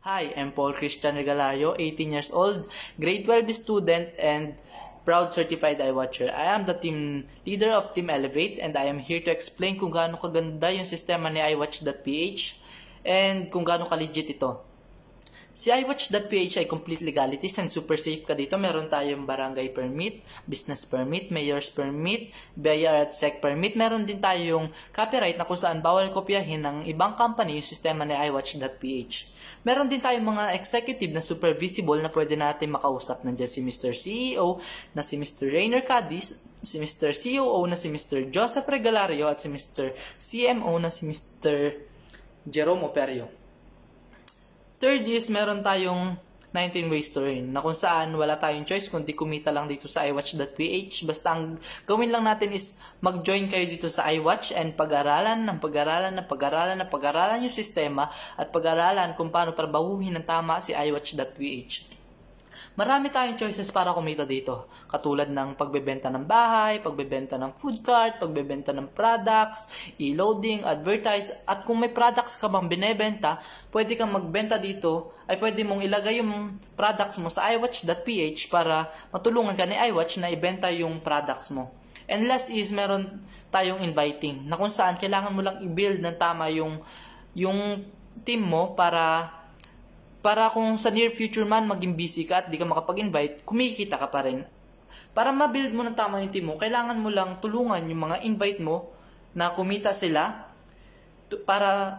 Hi, I'm Paul Christian Regalario, 18 years old, grade 12 student, and proud certified iWatcher. I am the team leader of Team Elevate, and I am here to explain kung gaano kaganda yung sistema ni iWatch.ph and kung gaano ka-legit ito. Si iWatch.ph ay complete legalities and super safe ka dito. Meron tayong barangay permit, business permit, mayor's permit, BIR at SEC permit. Meron din tayong copyright na kung saan bawal kopyahin ng ibang company yung sistema ni iWatch.ph. Meron din tayong mga executive na super visible na pwede natin makausap. Nandiyan si Mr. CEO na si Mr. Rainer Cadiz, si Mr. COO na si Mr. Joseph Regalario at si Mr. CMO na si Mr. Jerome Operio. Third is, meron tayong 19 ways to earn na kung saan wala tayong choice kundi kumita lang dito sa iWatch.ph. Basta ang gawin lang natin is mag-join kayo dito sa iWatch and pag-aralan yung sistema at pag-aralan kung paano trabahuhin ng tama si iWatch.ph. Marami tayong choices para kumita dito. Katulad ng pagbebenta ng bahay, pagbebenta ng food cart, pagbebenta ng products, e-loading, advertise, at kung may products ka bang binebenta, pwede kang magbenta dito, ay pwede mong ilagay yung products mo sa iWatch.ph para matulungan ka ni iWatch na ibenta yung products mo. And last is, meron tayong inviting, na kung saan kailangan mo lang i-build ng tama yung team mo para kung sa near future man maging busy ka at di ka makapag-invite, kumikita ka pa rin. Para ma-build mo ng tama yung team mo, kailangan mo lang tulungan yung mga invite mo na kumita sila para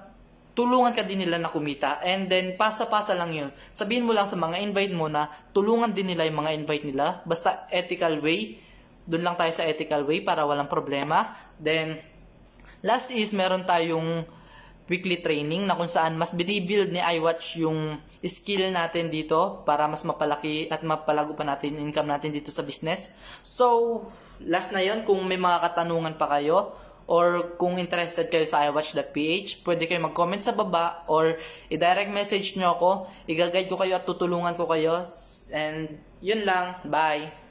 tulungan ka din nila na kumita. And then, pasa-pasa lang yun. Sabihin mo lang sa mga invite mo na tulungan din nila yung mga invite nila. Basta ethical way. Doon lang tayo sa ethical way para walang problema. Then, last is, meron tayong weekly training na kung saan mas binibuild ni iWatch yung skill natin dito para mas mapalaki at mapalago pa natin income natin dito sa business. So, last na yon, kung may mga katanungan pa kayo or kung interested kayo sa iWatch.ph, pwede kayo mag-comment sa baba or i-direct message nyo ako. I-guide ko kayo at tutulungan ko kayo. And yun lang. Bye!